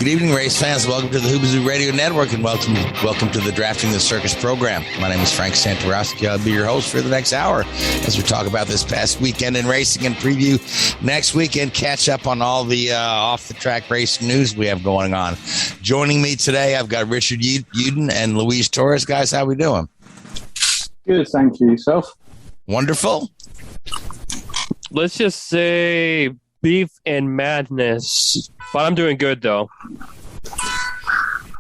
Good evening, race fans. Welcome to the Hoobazoo Radio Network, and welcome to the Drafting the Circus program. My name is Frank Santoroski. I'll be your host for the next hour as we talk about this past weekend in racing and preview next weekend. Catch up on all the off-the-track racing news we have going on. Joining me today, I've got Richard Youden and Luis Torres. Guys, how we doing? Good, thank you. Yourself? Wonderful. Let's just say beef and madness. But I'm doing good, though.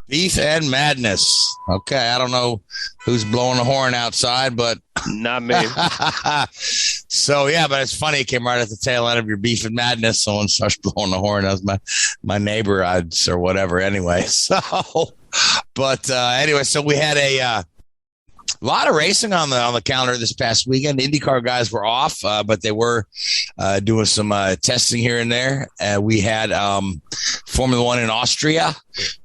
Beef and madness. Okay, I don't know who's blowing the horn outside, but... Not me. So, yeah, but it's funny. It came right at the tail end of your beef and madness. Someone starts blowing the horn. That was my neighbor or whatever anyway. So, but anyway, so we had a lot of racing on the calendar this past weekend. The IndyCar guys were off, but they were doing some testing here and there. We had Formula One in Austria.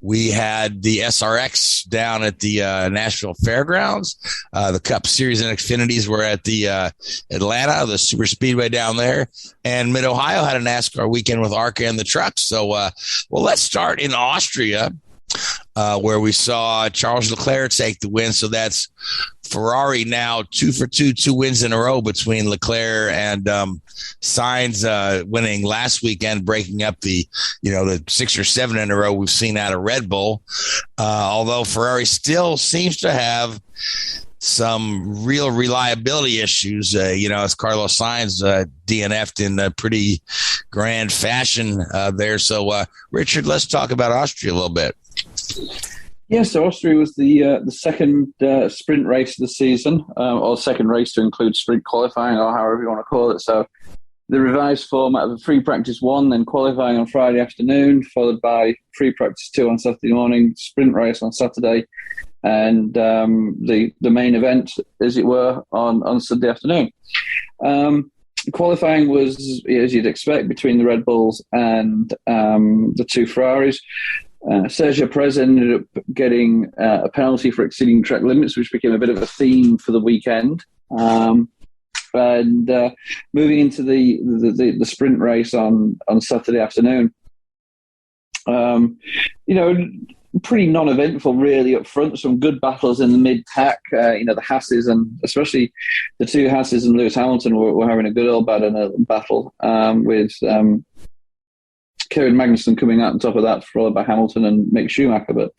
We had the SRX down at the Nashville Fairgrounds. The Cup Series and Xfinities were at the Atlanta, the super speedway down there. And Mid-Ohio had a NASCAR weekend with ARCA and the trucks. So, well, let's start in Austria, where we saw Charles Leclerc take the win. So that's Ferrari now 2 for 2 wins in a row between Leclerc and Sainz winning last weekend, breaking up the 6 or 7 in a row we've seen out of Red Bull. Although Ferrari still seems to have some real reliability issues, as Carlos Sainz DNF'd in a pretty grand fashion there. So, Richard, let's talk about Austria a little bit. Yes, so Austria was the second sprint race of the season, or second race to include sprint qualifying, or however you want to call it. So the revised format of a free practice 1, then qualifying on Friday afternoon, followed by free practice 2 on Saturday morning, sprint race on Saturday, and the main event, as it were, on Sunday afternoon. Qualifying was, as you'd expect, between the Red Bulls and the 2 Ferraris. Sergio Perez ended up getting a penalty for exceeding track limits, which became a bit of a theme for the weekend. And moving into the sprint race on Saturday afternoon, pretty non-eventful really up front. Some good battles in the mid-pack. The Hasses, and especially the 2 Hasses and Lewis Hamilton were having a good old battle with Kevin Magnussen coming out on top of that, followed by Hamilton and Mick Schumacher. But,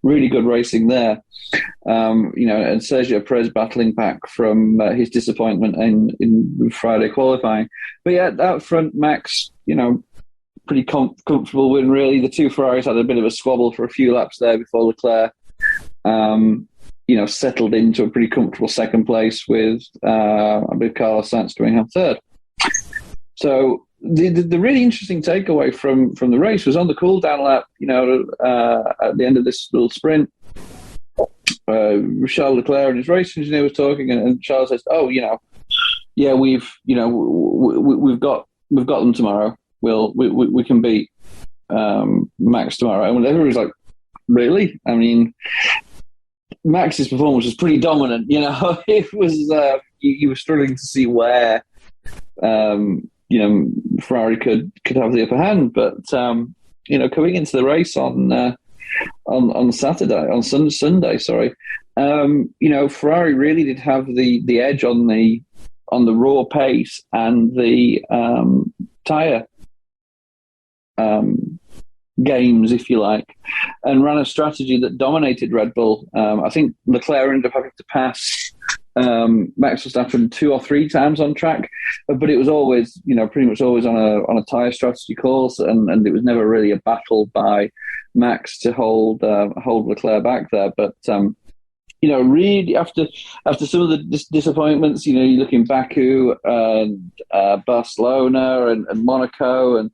really good racing there. And Sergio Perez battling back from his disappointment in Friday qualifying. But yeah, out front, Max, pretty comfortable win, really. The 2 Ferraris had a bit of a squabble for a few laps there before Leclerc, settled into a pretty comfortable second place with, I believe, Carlos Sainz coming on third. So the really interesting takeaway from the race was on the cool down lap, at the end of this little sprint, Charles Leclerc and his race engineer was talking, and Charles says, we've got them tomorrow. We can beat Max tomorrow. And everyone was like, really? I mean, Max's performance was pretty dominant. It was you were struggling to see where Ferrari could have the upper hand. But coming into the race on Sunday, Ferrari really did have the edge on the raw pace and the tyre games, if you like, and ran a strategy that dominated Red Bull. I think Leclerc ended up having to pass Max Verstappen 2 or 3 times on track, but it was always, pretty much always on a tyre strategy course, and it was never really a battle by Max to hold Leclerc back there. But really after some of the disappointments, you look in Baku and Barcelona and Monaco and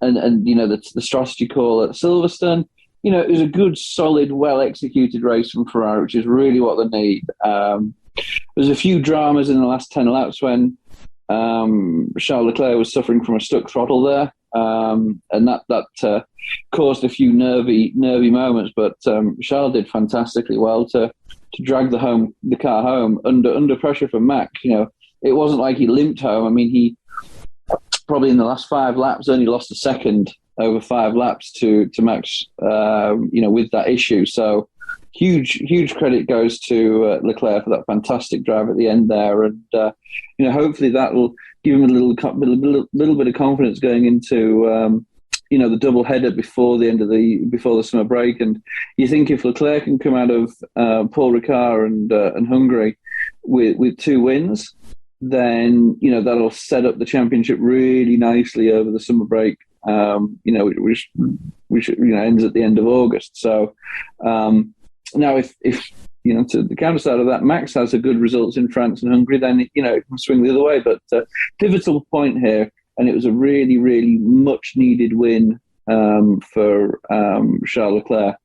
the strategy call at Silverstone, it was a good, solid, well-executed race from Ferrari, which is really what they need. There's a few dramas in the last 10 laps when Charles Leclerc was suffering from a stuck throttle there, and that caused a few nervy moments. But Charles did fantastically well to drag the car home under pressure from Max. It wasn't like he limped home. I mean, he probably in the last 5 laps only lost a second over 5 laps to Max, with that issue. So huge credit goes to Leclerc for that fantastic drive at the end there, and hopefully that will give him a little bit of confidence going into the double header before the summer break. And you think if Leclerc can come out of Paul Ricard and Hungary with 2 wins, then that'll set up the championship really nicely over the summer break. Which ends at the end of August. So now, if to the counter side of that, Max has a good results in France and Hungary, then it can swing the other way. But pivotal point here, and it was a really, really much needed win for Charles Leclerc,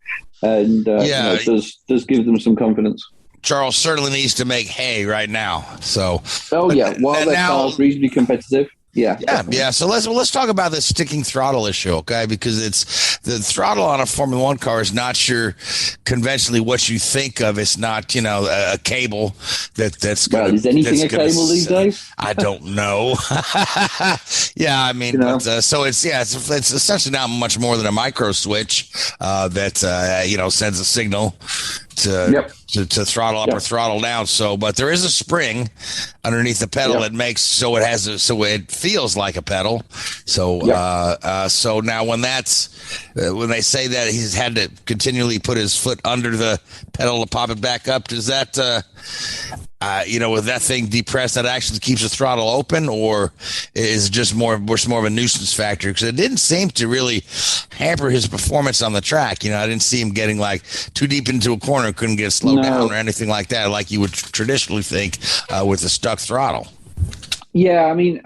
and it does give them some confidence. Charles certainly needs to make hay right now. So, while their car's reasonably competitive. Yeah. So let's talk about the sticking throttle issue, okay? Because it's the throttle on a Formula One car is not conventionally what you think of. It's not a cable that's going. Is anything a cable these days? I don't know. Yeah, I mean, so it's essentially not much more than a micro switch that sends a signal to throttle up or throttle down. So, but there is a spring underneath the pedal that makes so it feels like a pedal. So, so now when they say that he's had to continually put his foot under the pedal to pop it back up, does that with that thing depressed, that actually keeps the throttle open, or is it just more of a nuisance factor? Because it didn't seem to really hamper his performance on the track. I didn't see him getting like too deep into a corner, couldn't get slowed down or anything like that, like you would traditionally think with a stuck throttle. Yeah, I mean,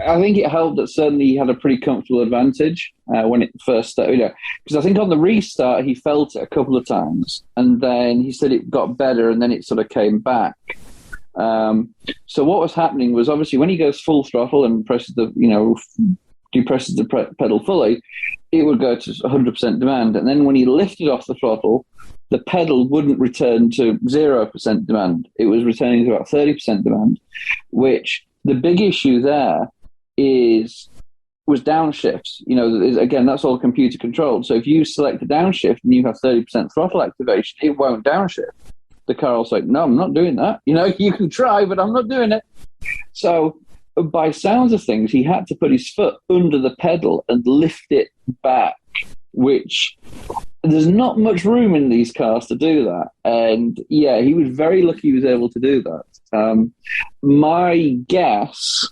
I think it helped that certainly he had a pretty comfortable advantage when it first started. Because I think on the restart he felt it a couple of times, and then he said it got better, and then it sort of came back. So what was happening was, obviously when he goes full throttle and presses depresses the pedal fully, it would go to 100% demand, and then when he lifted off the throttle, the pedal wouldn't return to 0% demand. It was returning to about 30% demand, which the big issue there was downshifts. Again, that's all computer controlled. So if you select a downshift and you have 30% throttle activation, it won't downshift. The car will say, no, I'm not doing that. You can try, but I'm not doing it. So by sounds of things, he had to put his foot under the pedal and lift it back, which there's not much room in these cars to do that. And yeah, he was very lucky he was able to do that. My guess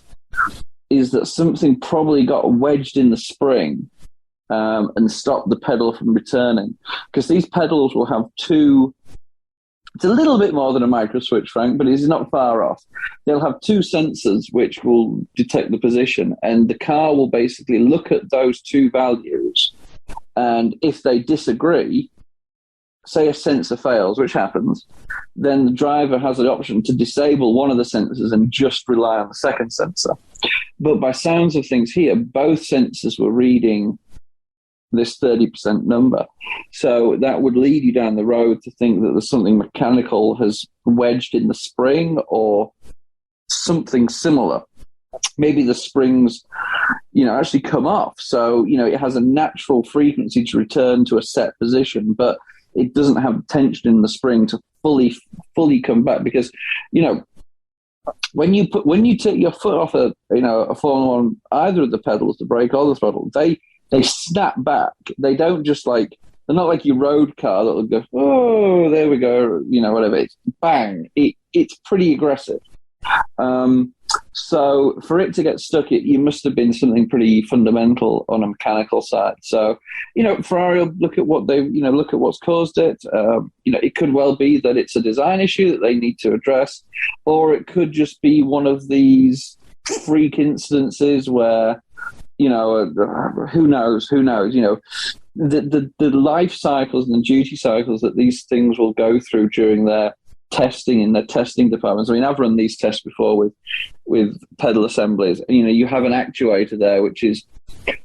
is that something probably got wedged in the spring and stopped the pedal from returning, because these pedals will have it's a little bit more than a micro switch, Frank, but it's not far off. They'll have 2 sensors which will detect the position, and the car will basically look at those 2 values, and if they disagree, say a sensor fails, which happens, then the driver has the option to disable one of the sensors and just rely on the second sensor. But by sounds of things here, both sensors were reading this 30% number. So that would lead you down the road to think that there's something mechanical has wedged in the spring or something similar. Maybe the springs, actually come off. So, it has a natural frequency to return to a set position, but it doesn't have tension in the spring to fully come back, because, when you take your foot off a Formula One, either of the pedals, the brake or the throttle, they snap back. They don't just they're not like your road car that will go, oh, there we go, whatever. It's bang. It's pretty aggressive. So for it to get stuck, you must have been something pretty fundamental on a mechanical side. So, Ferrari will look at look at what's caused it. It could well be that it's a design issue that they need to address, or it could just be one of these freak incidences where, who knows? The life cycles and the duty cycles that these things will go through during their testing in their testing departments. I mean, I've run these tests before with pedal assemblies. You have an actuator there which is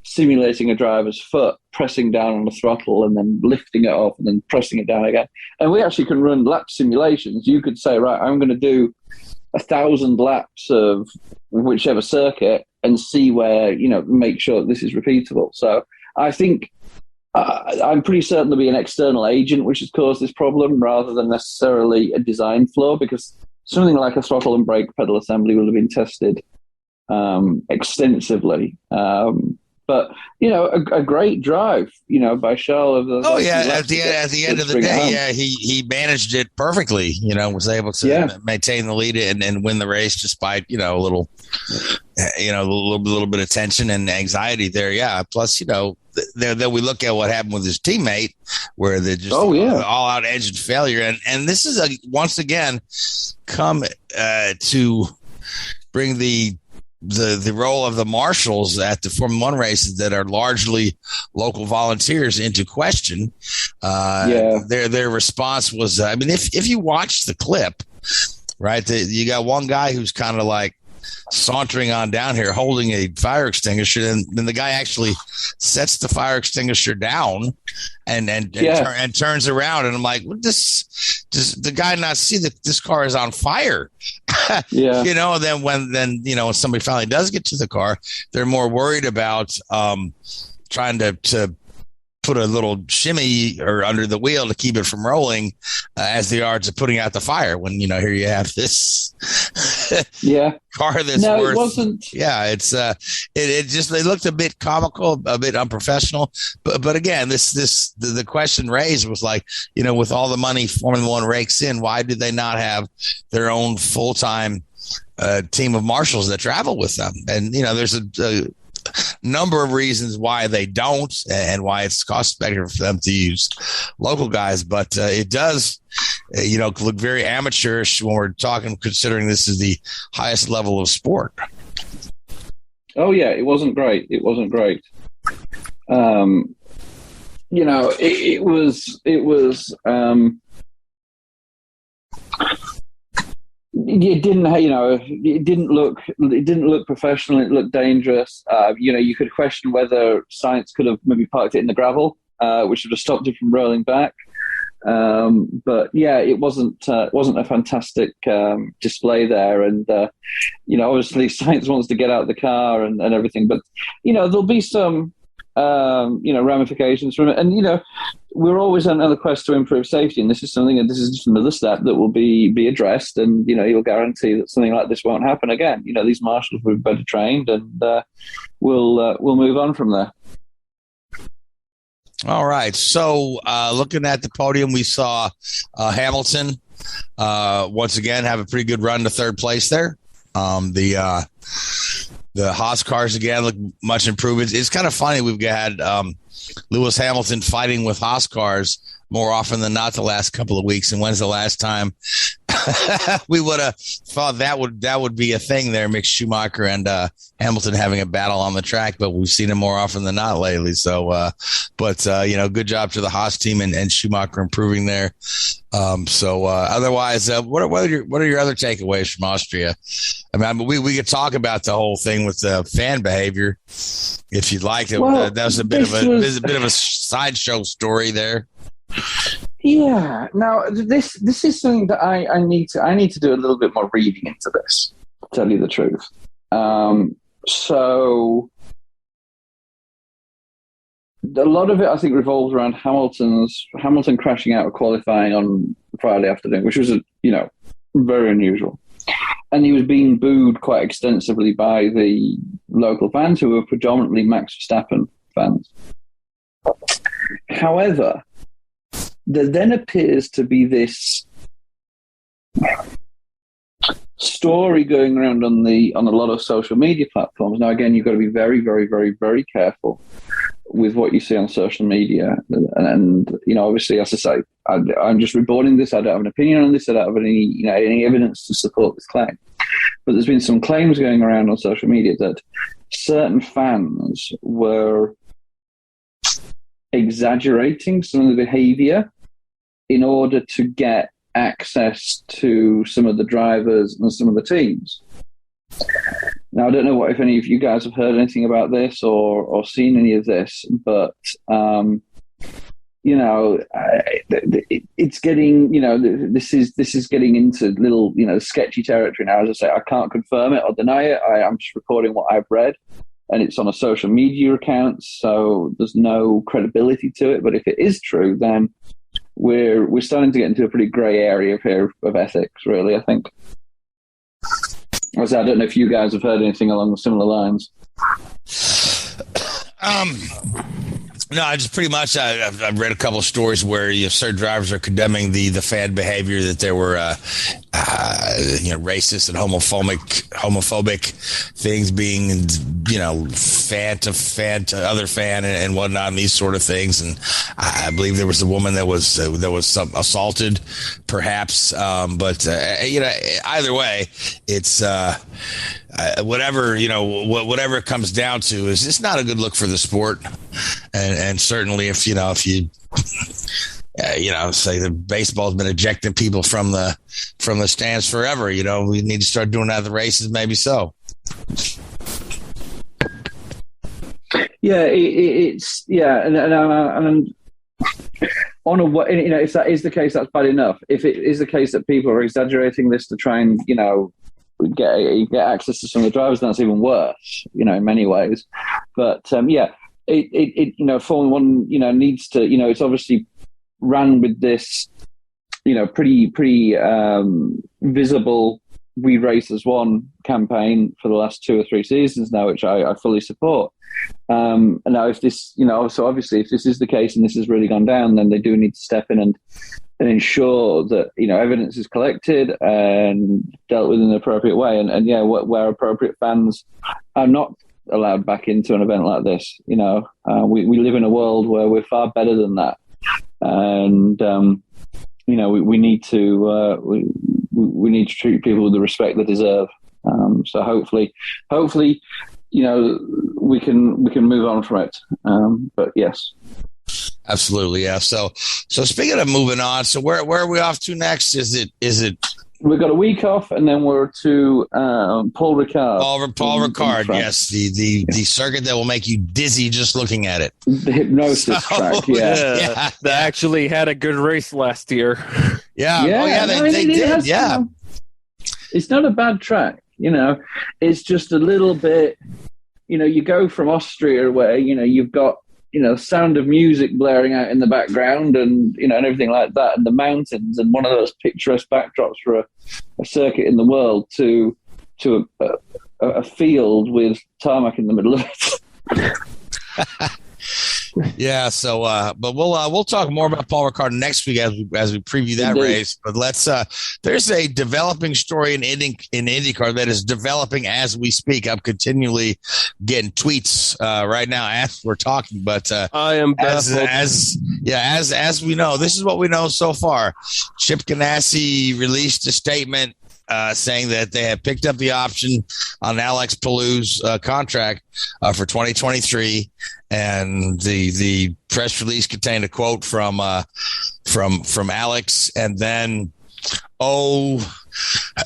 simulating a driver's foot pressing down on the throttle and then lifting it off and then pressing it down again. And we actually can run lap simulations. You could say, right, I'm going to do 1,000 laps of whichever circuit and see where, make sure that this is repeatable. So I think I'm pretty certain there'll be an external agent which has caused this problem rather than necessarily a design flaw, because something like a throttle and brake pedal assembly will have been tested extensively. But a great drive, by Charles. At the end of the day, he managed it perfectly. Was able to maintain the lead and win the race despite a little bit of tension and anxiety there. Yeah. Plus, then we look at what happened with his teammate, where they're just all out engine failure, and this is once again come to bring the role of the marshals at the Formula One races that are largely local volunteers into question. Their response was, if you watch the clip, right, you got one guy who's kind of like sauntering on down here holding a fire extinguisher, and then the guy actually sets the fire extinguisher down and turns around, and I'm like, does the guy not see that this car is on fire? Then when somebody finally does get to the car, they're more worried about trying to put a little shimmy or under the wheel to keep it from rolling as the yards are putting out the fire, when here you have this car that's worth. It wasn't. It just, they looked a bit comical, a bit unprofessional, but again, the question raised was like, with all the money Formula One rakes in, why do they not have their own full-time team of marshals that travel with them? And there's a number of reasons why they don't, and why it's cost effective for them to use local guys, but it does look very amateurish when we're considering this is the highest level of sport. It wasn't great. It wasn't great. It was it didn't look professional. It looked dangerous. You could question whether Sainz could have maybe parked it in the gravel, which would have stopped it from rolling back. But it wasn't a fantastic display there. And obviously Sainz wants to get out of the car and everything. But there'll be some ramifications from it. And we're always on the quest to improve safety, and this is just another step that will be addressed, and you'll guarantee that something like this won't happen again. These marshals will be better trained, and we'll move on from there. All right. So looking at the podium, we saw Hamilton once again have a pretty good run to third place there. The Haas cars again look much improved. It's kind of funny. We've had Lewis Hamilton fighting with Haas cars more often than not the last couple of weeks. And when's the last time we would have thought that would be a thing there, Mick Schumacher and Hamilton having a battle on the track, but we've seen it more often than not lately. So, good job to the Haas team and Schumacher improving there. Otherwise, what are your other takeaways from Austria? We could talk about the whole thing with the fan behavior if you'd like. That was a bit of a sideshow story there. Yeah. Now, this is something that I need to do a little bit more reading into this, to tell you the truth. So a lot of it, I think, revolves around Hamilton crashing out of qualifying on Friday afternoon, which was very unusual. And he was being booed quite extensively by the local fans, who were predominantly Max Verstappen fans. However, there then appears to be this story going around on a lot of social media platforms. Now, again, you've got to be very, very, very, very careful with what you see on social media. And obviously, as I say, I'm just reporting this. I don't have an opinion on this. I don't have any evidence to support this claim. But there's been some claims going around on social media that certain fans were exaggerating some of the behavior in order to get access to some of the drivers and some of the teams. Now, I don't know if any of you guys have heard anything about this or seen any of this, but it's getting, this is getting into little, sketchy territory now. As I say, I can't confirm it or deny it. I'm just reporting what I've read. and it's on a social media account, so there's no credibility to it. But if it is true, then we're starting to get into a pretty grey area here of ethics, really, I think. I don't know if you guys have heard anything along similar lines. No, I just pretty much I've read a couple of stories where certain drivers are condemning the fan behavior, that there were racist and homophobic things being fan to other fan and whatnot, and these sort of things. And I believe there was a woman that was assaulted, perhaps. But either way, it's whatever it comes down to is it's not a good look for the sport. And certainly if you say the baseball's been ejecting people from the stands forever, we need to start doing that at the races, maybe so. Yeah, it's and on a if that is the case, that's bad enough. If it is the case that people are exaggerating this to try and get access to some of the drivers, that's even worse. In many ways, but Formula One, needs to, it's obviously ran with this, pretty visible "We Race as One" campaign for the last 2 or 3 seasons now, which I fully support. And now, if this, so obviously, if this is the case and this has really gone down, then they do need to step in and ensure that evidence is collected and dealt with in an appropriate way, and where appropriate, fans are not allowed back into an event like this. We live in a world where we're far better than that, and we need to we need to treat people with the respect they deserve. So hopefully, we can move on from it. But yes. Absolutely, yeah. So speaking of moving on, so where are we off to next? Is it? We've got a week off, and then we're to Paul Ricard. Paul Ricard, yes, the circuit that will make you dizzy just looking at it. The hypnosis track, yeah. They actually had a good race last year. Yeah, they did. Yeah, it's not a bad track. It's just a little bit. You go from Austria where you've got sound of music blaring out in the background and, and everything like that, and the mountains and one of those picturesque backdrops for a circuit in the world to a field with tarmac in the middle of it. Yeah. So, but we'll talk more about Paul Ricard next week as we preview that race. But let's. There's a developing story in IndyCar that is developing as we speak. I'm continually getting tweets right now as we're talking. But I am baffled. As we know, this is what we know so far. Chip Ganassi released a statement saying that they have picked up the option on Alex Palou's contract for 2023, and the press release contained a quote from Alex, and then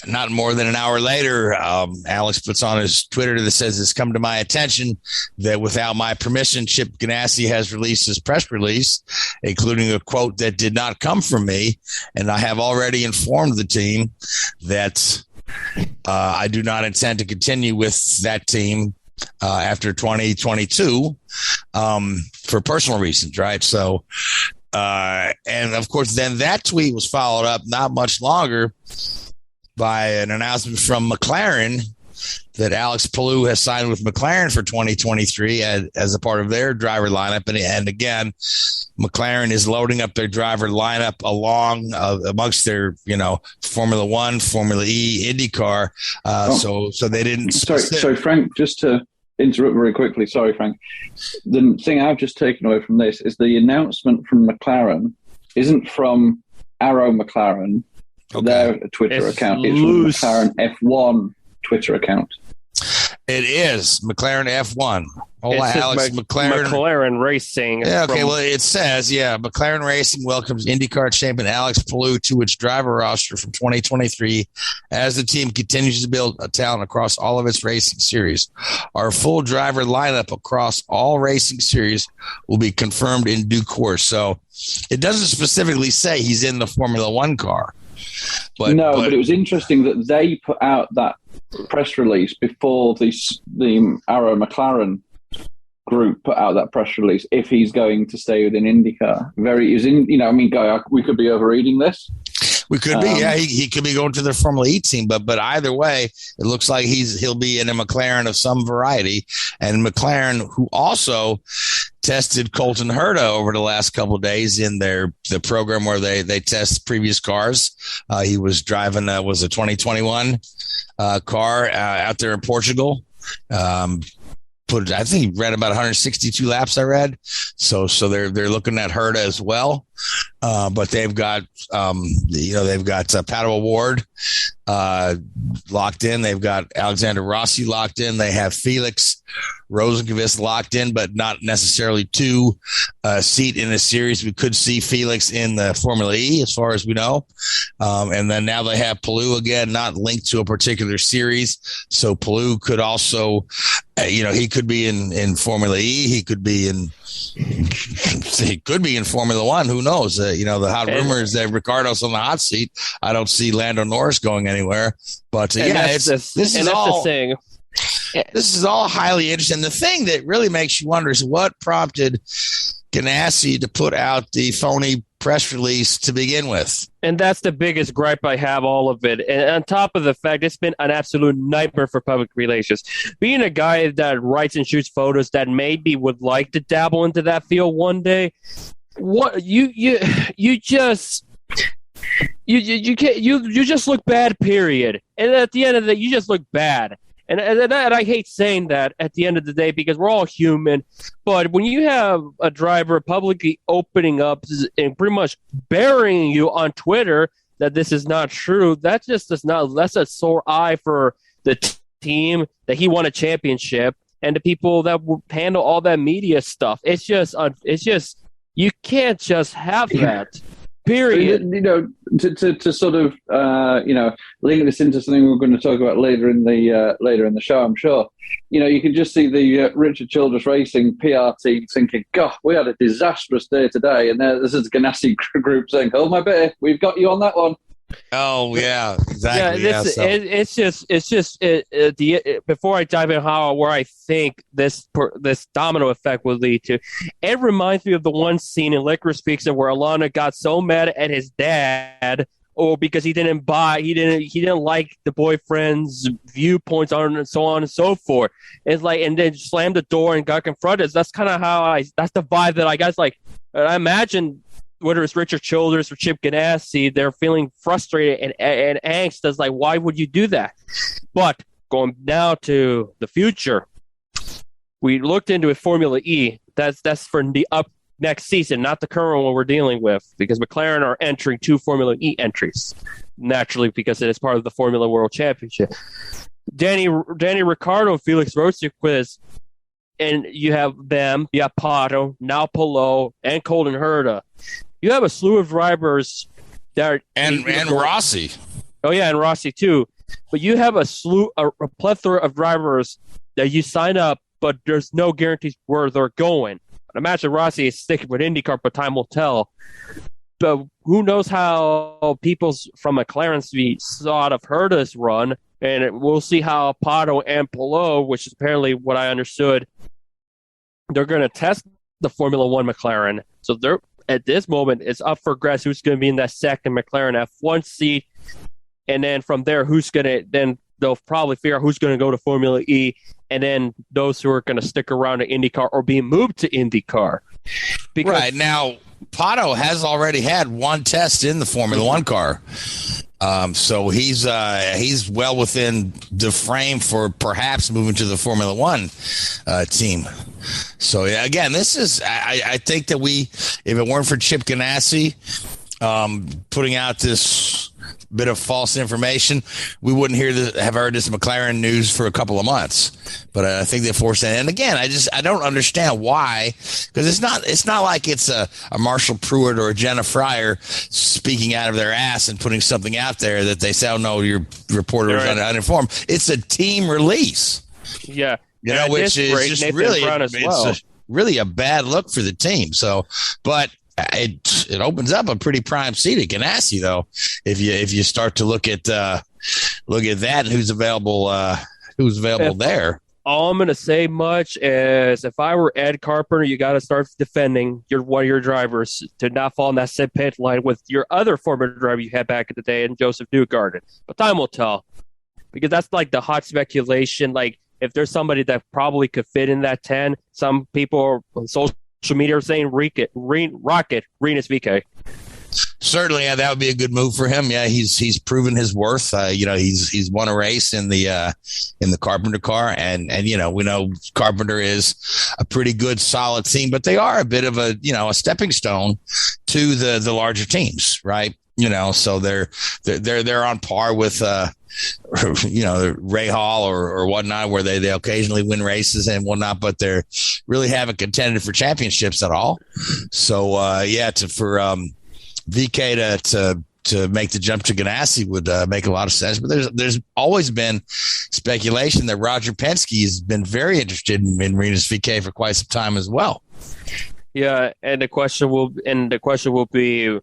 not more than an hour later, Alex puts on his Twitter that says, "It's come to my attention that without my permission, Chip Ganassi has released his press release, including a quote that did not come from me. And I have already informed the team that I do not intend to continue with that team after 2022 for personal reasons." Right. So, and of course, then that tweet was followed up not much longer by an announcement from McLaren that Alex Palou has signed with McLaren for 2023 as a part of their driver lineup. And again, McLaren is loading up their driver lineup along amongst their, Formula One, Formula E, IndyCar. So they didn't. Sorry, Frank, just to interrupt very quickly. Sorry, Frank. The thing I've just taken away from this is the announcement from McLaren isn't from Arrow McLaren. Okay. Their Twitter account. It's from McLaren F1 Twitter account. It is McLaren F1. Alex McLaren Racing. Yeah, okay. Well, it says, McLaren Racing welcomes IndyCar champion Alex Palou to its driver roster from 2023 as the team continues to build a talent across all of its racing series. Our full driver lineup across all racing series will be confirmed in due course. So it doesn't specifically say he's in the Formula One car. But it was interesting that they put out that press release before the Arrow McLaren group put out that press release if he's going to stay within IndyCar. Guy, we could be overreading this. We could be, he could be going to the Formula E team, but either way, it looks like he'll be in a McLaren of some variety. And McLaren, who also tested Colton Herta over the last couple of days in the program where they test previous cars. He was driving was a 2021 car out there in Portugal. I think he ran about 162 laps. I read, so they're looking at Herta as well, but they've got Pato O'Ward locked in. They've got Alexander Rossi locked in. They have Felix Rosenqvist locked in, but not necessarily two seat in a series. We could see Felix in the Formula E, as far as we know, and then now they have Palou again, not linked to a particular series. So Palou could also, he could be in Formula E. He could be in Formula One. Who knows? The hot rumor is that Ricciardo's on the hot seat. I don't see Lando Norris going anywhere. But this is all highly interesting. The thing that really makes you wonder is what prompted Ganassi to put out the phony press release to begin with. And that's the biggest gripe I have, all of it. And on top of the fact, it's been an absolute nightmare for public relations. Being a guy that writes and shoots photos that maybe would like to dabble into that field one day, what you just look bad, period. And at the end of the day, you just look bad. And I hate saying that at the end of the day because we're all human. But when you have a driver publicly opening up and pretty much burying you on Twitter that this is not true, that's a sore eye for the team that he won a championship and the people that handle all that media stuff. It's just you can't just have that. Period. To sort of link this into something we're going to talk about later in the show, I'm sure. You can just see the Richard Childress Racing PR team thinking, "God, we had a disastrous day today," and this is Ganassi group saying, "Hold my beer, we've got you on that one." Oh yeah, exactly. Before I dive in where I think this domino effect will lead to, it reminds me of the one scene in Licorice Pizza where Alana got so mad at his dad, because he didn't like the boyfriend's viewpoints on it and so on and so forth. It's like, and then slammed the door and got confronted. That's kind of that's the vibe that I guess like. I imagine. Whether it's Richard Childress or Chip Ganassi, they're feeling frustrated and angst as like, why would you do that? But going now to the future, we looked into a Formula E. That's for the up next season, not the current one we're dealing with, because McLaren are entering 2 Formula E entries, naturally, because it is part of the Formula World Championship. Danny Ricciardo, Felix Rosenqvist, and you have them, you have Pato, now Palou, and Colton Herta. You have a slew of drivers that are... And Rossi. Oh, yeah, and Rossi, too. But you have a plethora of drivers that you sign up, but there's no guarantees where they're going. I imagine Rossi is sticking with IndyCar, but time will tell. But who knows how people from McLaren thought of Herta's run, and we'll see how Pato and Palou, which is apparently what I understood, they're going to test the Formula One McLaren. So they're... At this moment, it's up for grabs who's going to be in that second McLaren F1 seat. And then from there, then they'll probably figure out who's going to go to Formula E. And then those who are going to stick around to IndyCar or be moved to IndyCar. Right. Now, Pato has already had one test in the Formula One car. So he's well within the frame for perhaps moving to the Formula One team. So again, this is I think that if it weren't for Chip Ganassi putting out this bit of false information, we wouldn't have heard this McLaren news for a couple of months. But I think they forced it. And again, I don't understand why, because it's not like it's a Marshall Pruitt or a Jenna Fryer speaking out of their ass and putting something out there that they say, "Oh no, your reporter is uninformed." It's a team release. Yeah. Which is just Nathan really, really a bad look for the team. So, but it opens up a pretty prime seat at Ganassi, though. If you start to look at look at that and who's available there. All I'm going to say much is if I were Ed Carpenter, you got to start defending one of your drivers to not fall in that same pit line with your other former driver you had back in the day in Joseph Newgarden. But time will tell, because that's like the hot speculation. Like if there's somebody that probably could fit in that 10, some people on social media are saying Rocket Rinus VeeKay. Certainly, yeah, that would be a good move for him. Yeah, he's proven his worth. He's won a race in the Carpenter car, and we know Carpenter is a pretty good, solid team, but they are a bit of a stepping stone to the larger teams, right? So they're on par with Ray Hall or whatnot, where they occasionally win races and whatnot, but they're really haven't contended for championships at all. So for VeeKay to make the jump to Ganassi would make a lot of sense. But there's always been speculation that Roger Penske has been very interested in Rinus VeeKay for quite some time as well. Yeah, and the question will be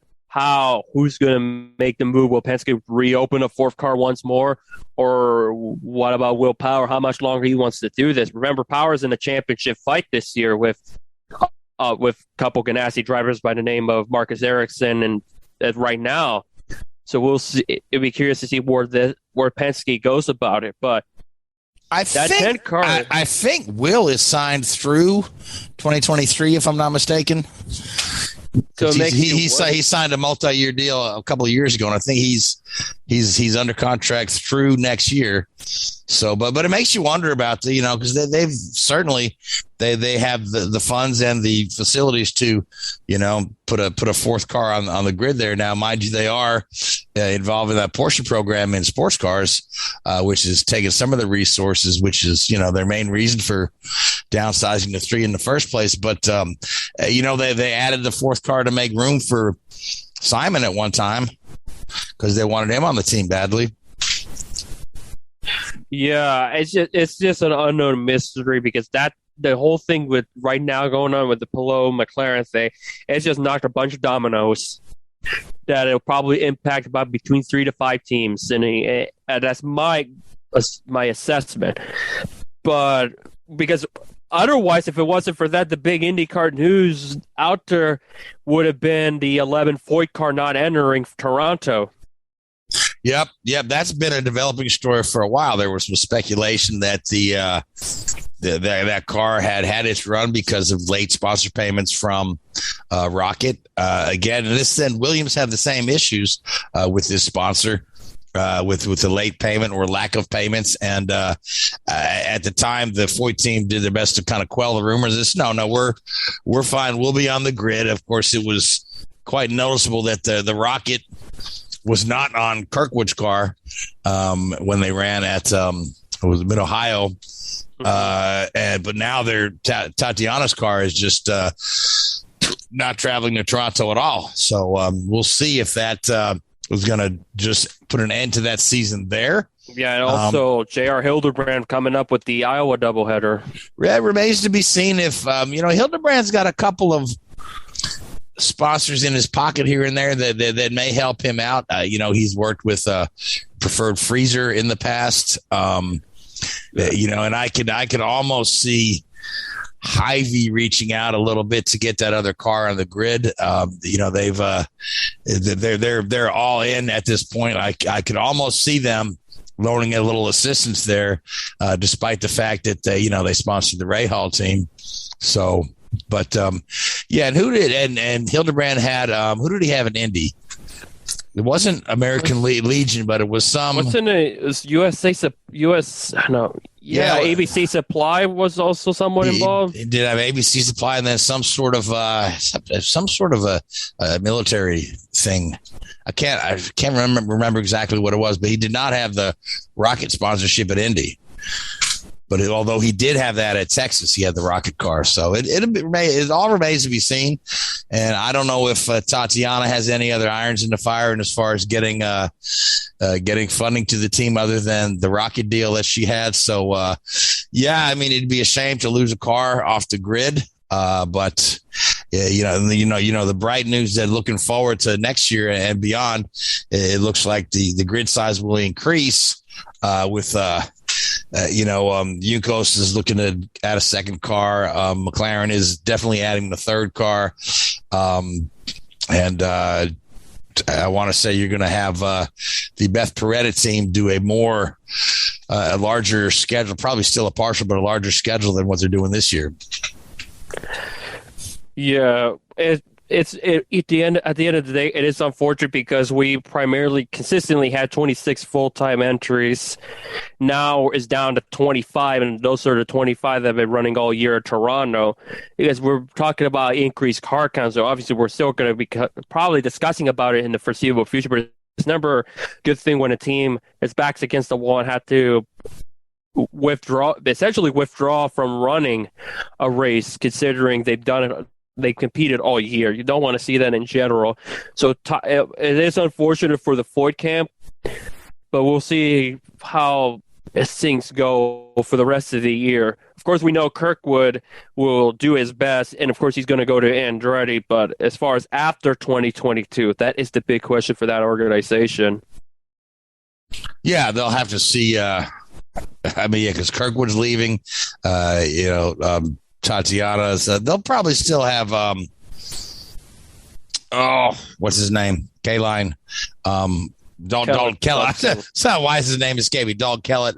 who's going to make the move? Will Penske reopen a fourth car once more, or what about Will Power? How much longer he wants to do this? Remember, Power's in the championship fight this year with a couple Ganassi drivers by the name of Marcus Ericsson and right now. So we'll see. It'll be curious to see where Penske goes about it. But I think Will is signed through 2023, if I'm not mistaken. So he signed a multi-year deal a couple of years ago, and I think he's under contract through next year. So, but it makes you wonder about because they've certainly they have the funds and the facilities to put a fourth car on the grid there. Now, mind you, they are involved in that Porsche program in sports cars, which is taking some of the resources, which is their main reason for downsizing to 3 in the first place. But they added the fourth car to make room for Simon at one time because they wanted him on the team badly. Yeah, it's just an unknown mystery, because the whole thing with right now going on with the Palou McLaren thing, it's just knocked a bunch of dominoes that it'll probably impact about between 3 to 5 teams, and that's my assessment. But because otherwise, if it wasn't for that, the big IndyCar news out there would have been the 11 Foyt car not entering Toronto. Yep. That's been a developing story for a while. There was some speculation that that car had its run because of late sponsor payments from Rocket. Again, Williams had the same issues with this sponsor. With the late payment or lack of payments. And at the time, the Foyt team did their best to kind of quell the rumors. We're fine. We'll be on the grid. Of course, it was quite noticeable that the Rocket was not on Kirkwood's car when they ran at Mid-Ohio. But now Tatiana's car is just not traveling to Toronto at all. So we'll see if that was going to just put an end to that season there. Yeah, and also J.R. Hildebrand coming up with the Iowa doubleheader. It remains to be seen if, Hildebrand's got a couple of sponsors in his pocket here and there that may help him out. He's worked with Preferred Freezer in the past. And I could almost see Hy-Vee reaching out a little bit to get that other car on the grid. They're all in at this point. I could almost see them loaning a little assistance there, despite the fact that they sponsored the Ray Hall team. So, but and Hildebrand had who did he have in Indy? It wasn't American Legion, but it was some. What's in it? It was ABC Supply was also somewhat involved. It did have ABC Supply, and then some sort of a military thing. I can't remember exactly what it was, but he did not have the Rocket sponsorship at Indy. But although he did have that at Texas, he had the Rocket car. So it all remains to be seen. And I don't know if Tatiana has any other irons in the fire, and as far as getting funding to the team other than the Rocket deal that she had. So, it'd be a shame to lose a car off the grid. But the bright news that looking forward to next year and beyond, it looks like the grid size will increase with Yukos is looking to add a second car. McLaren is definitely adding the third car. I want to say you're going to have the Beth Peretta team do a larger schedule, probably still a partial, but a larger schedule than what they're doing this year. Yeah, at the end of the day, it is unfortunate because we primarily consistently had 26 full-time entries. Now it's down to 25, and those are the 25 that have been running all year at Toronto. Because we're talking about increased car count, so obviously we're still going to be probably discussing about it in the foreseeable future. But it's never a good thing when a team is backs against the wall and have to essentially withdraw from running a race, considering they've done it. They competed all year. You don't want to see that in general. So it is unfortunate for the Ford camp, but we'll see how things go for the rest of the year. Of course, we know Kirkwood will do his best, and of course he's going to go to Andretti, but as far as after 2022, that is the big question for that organization. Yeah, they'll have to see. Because Kirkwood's leaving, Tatiana's. They'll probably still have. What's his name? K-Line. Dalton Kellett. So why is his name escaping me? Dalton Kellett.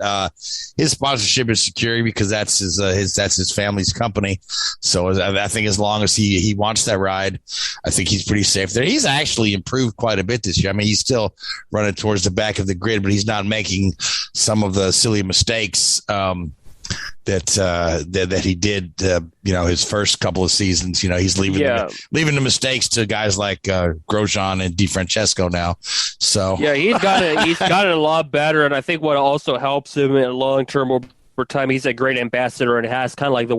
His sponsorship is secure because that's his family's company. So I think as long as he wants that ride, I think he's pretty safe there. He's actually improved quite a bit this year. I mean, he's still running towards the back of the grid, but he's not making some of the silly mistakes that he did, his first couple of seasons. He's leaving the mistakes to guys like Grosjean and DeFrancesco now. So yeah, he's gotten a lot better, and I think what also helps him in long term over time, he's a great ambassador and has kind of like the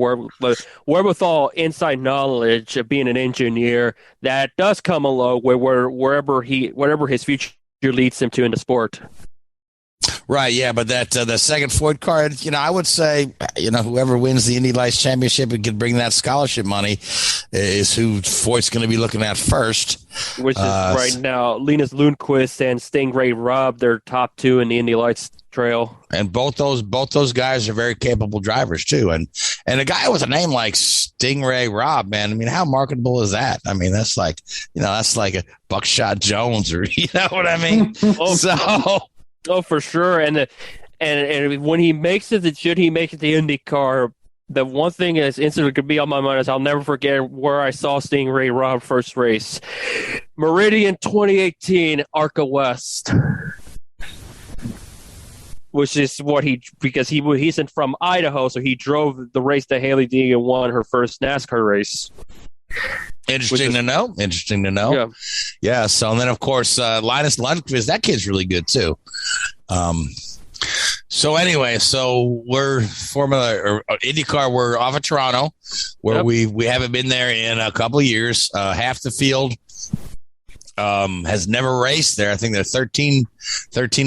wherewithal, inside knowledge of being an engineer that does come along wherever his future leads him to in the sport. Right, yeah, but that the second Ford car, I would say, whoever wins the Indy Lights Championship and can bring that scholarship money is who Ford's going to be looking at first. Which is right now, Linus Lundqvist and Stingray Robb, they're top two in the Indy Lights trail. And both those guys are very capable drivers too. And a guy with a name like Stingray Robb, man, I mean, how marketable is that? I mean, that's like a Buckshot Jones, or you know what I mean? Oh, for sure. And when he makes it, should he make it the IndyCar, the one thing that's instantly could be on my mind is I'll never forget where I saw Stingray Robb first race. Meridian 2018, ARCA West. Which is because he's from Idaho, so he drove the race that Haley Deegan won her first NASCAR race. Interesting to know. Yeah. So, and then of course, Linus Lundqvist, that kid's really good too. So anyway, we're IndyCar. We're off of Toronto, where we haven't been there in a couple of years. Half the field has never raced there. I think there are 13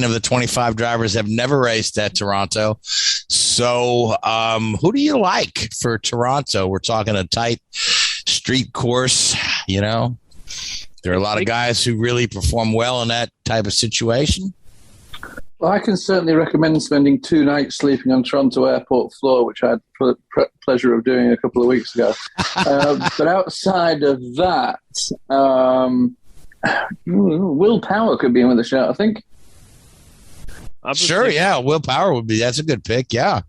of the 25 drivers have never raced at Toronto. So who do you like for Toronto? We're talking a tight street course. There are a lot of guys who really perform well in that type of situation. Well, I can certainly recommend spending 2 nights sleeping on Toronto airport floor, which I had the pleasure of doing a couple of weeks ago. But outside of that, Will Power could be in with a shout, I think. Sure, yeah. Will Power that's a good pick, yeah.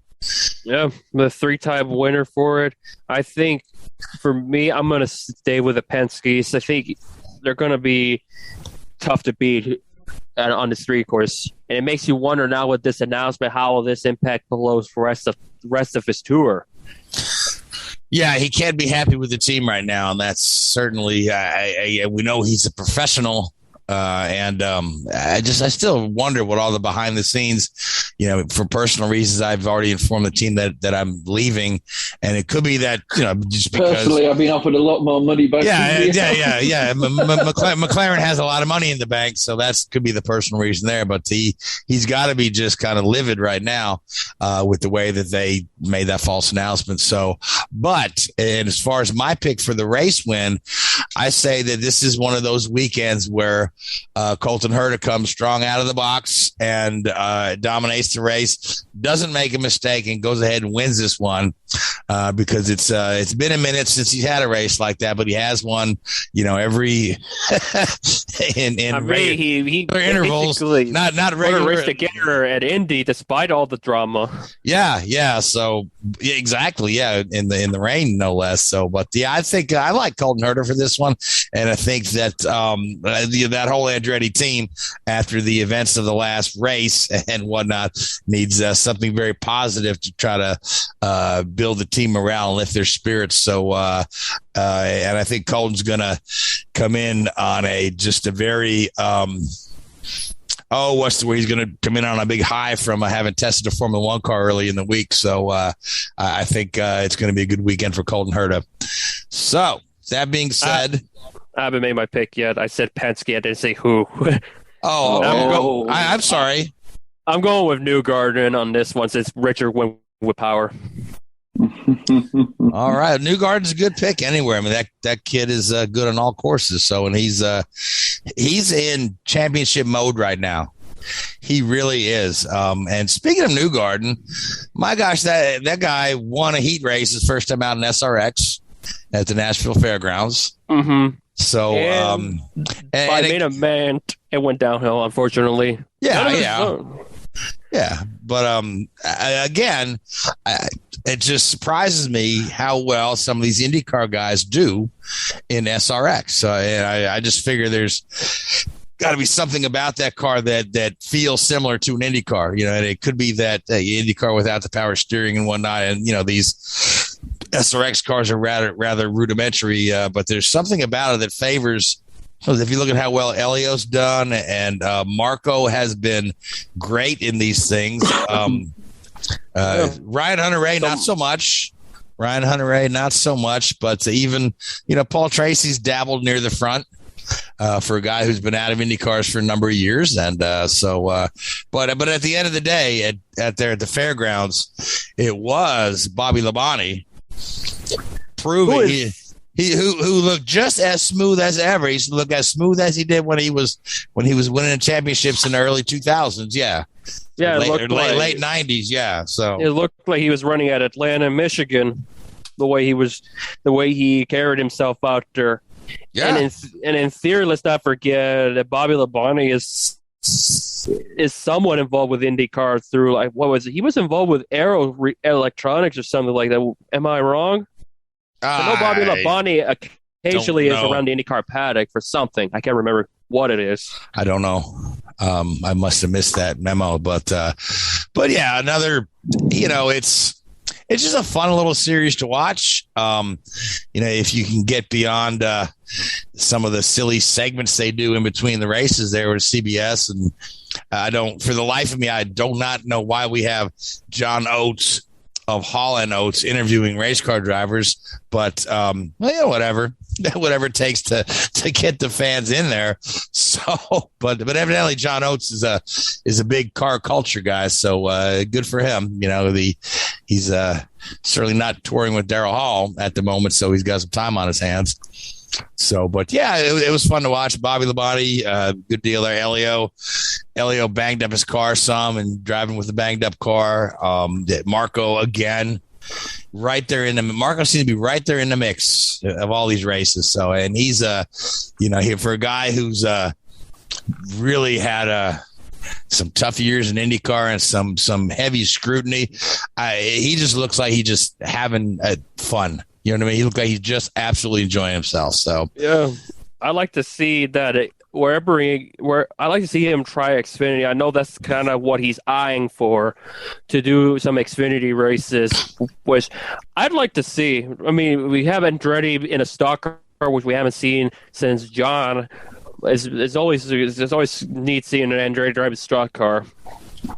Yeah, the 3-time winner for it. I think for me, I'm going to stay with the Penske's. I think they're going to be tough to beat on the street course. And it makes you wonder now with this announcement, how will this impact Palou's rest of his tour? Yeah, he can't be happy with the team right now, and that's certainly we know he's a professional, and I still wonder what all the behind the scenes. for personal reasons, I've already informed the team that I'm leaving, and it could be that just because personally, I've been offered a lot more money by McLaren has a lot of money in the bank, so that could be the personal reason there. But he's got to be just kind of livid right now with the way that they made that false announcement. So, and as far as my pick for the race win, I say that this is one of those weekends where Colton Herta comes strong out of the box and dominates the race, doesn't make a mistake, and goes ahead and wins this one because it's been a minute since he's had a race like that, but he has one, every in intervals, not regular race together at Indy despite all the drama. Yeah. So exactly, in the rain, no less. So, but I think I like Colton Herta for this one, and I think that that whole Andretti team, after the events of the last race and whatnot, needs something very positive to try to build the team morale and lift their spirits. So, and I think Colton's going to come in on a very he's going to come in on a big high from having tested a Formula One car early in the week. So I think it's going to be a good weekend for Colton Herta. So that being said, I haven't made my pick yet. I said Penske. I didn't say who. I'm sorry. I'm going with Newgarden on this one since Richard went with power. All right, Newgarden's a good pick anywhere. I mean, that kid is good on all courses. So, and he's in championship mode right now. He really is. And speaking of Newgarden, my gosh, that guy won a heat race his first time out in SRX at the Nashville Fairgrounds. Mm-hmm. So, by main event, it went downhill, unfortunately. Yeah. But again, it just surprises me how well some of these IndyCar guys do in SRX. And I just figure there's got to be something about that car that feels similar to an IndyCar, and it could be that IndyCar without the power steering and whatnot. And, these SRX cars are rather rudimentary, but there's something about it that favors. If you look at how well Elio's done, and Marco has been great in these things. Ryan Hunter-Reay, not so much. But even, Paul Tracy's dabbled near the front for a guy who's been out of Indy cars for a number of years. And but at the end of the day, at the fairgrounds, it was Bobby Labonte proving who looked just as smooth as ever. He looked as smooth as he did when he was winning championships in the early 2000s. Yeah, late 90s. Yeah, so it looked like he was running at Atlanta, Michigan. The way he carried himself out there. Yeah, and in theory, let's not forget that Bobby Labonte is somewhat involved with IndyCar through what was it? He was involved with Aero Electronics or something like that. Am I wrong? I know Bobby Labonte occasionally is around the IndyCar paddock for something. I can't remember what it is. I don't know. I must have missed that memo, but yeah, another. It's just a fun little series to watch. If you can get beyond some of the silly segments they do in between the races there with CBS, and for the life of me, I do not know why we have John Oates of Hall & Oates interviewing race car drivers, but whatever it takes to get the fans in there. So, but evidently John Oates is a big car culture guy. So good for him. He's certainly not touring with Darrell Hall at the moment, so he's got some time on his hands. So, but yeah, it was fun to watch. Bobby Labonte, good deal there. Elio banged up his car some and driving with the banged up car. Marco again, Marco seems to be right there in the mix of all these races. So, and he's for a guy who's really had some tough years in IndyCar and some heavy scrutiny. He just looks like he's just having fun. You know what I mean? He looks like he's just absolutely enjoying himself. So yeah, I like to see that I like to see him try Xfinity. I know that's kind of what he's eyeing for, to do some Xfinity races, which I'd like to see. I mean, we have Andretti in a stock car, which we haven't seen since John. It's always neat seeing an Andretti drive a stock car.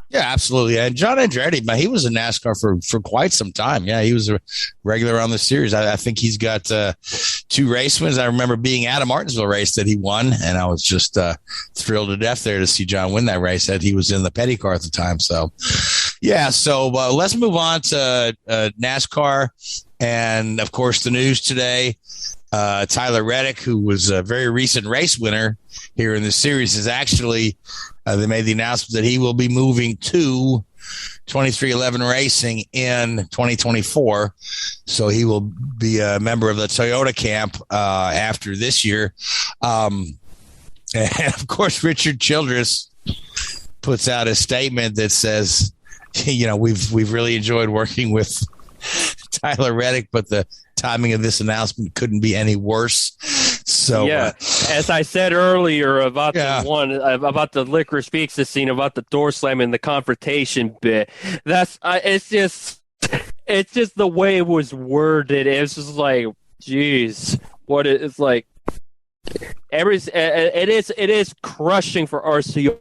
Yeah, absolutely. And John Andretti, man, he was in NASCAR for quite some time. Yeah, he was a regular on the series. I think he's got 2 race wins. I remember being at a Martinsville race that he won, and I was just thrilled to death there to see John win that race. That he was in the Petty car at the time. So, yeah. So let's move on to NASCAR, and of course the news today. Tyler Reddick, who was a very recent race winner here in the series, is actually they made the announcement that he will be moving to 2311 Racing in 2024. So he will be a member of the Toyota camp after this year. And of course, Richard Childress puts out a statement that says, we've really enjoyed working with Tyler Reddick, but the timing of this announcement couldn't be any worse. So yeah, as I said earlier about the licorice pizza scene, about the door slam and the confrontation bit, that's it's just the way it was worded. It's just like, geez, what it's like. It is crushing for RCR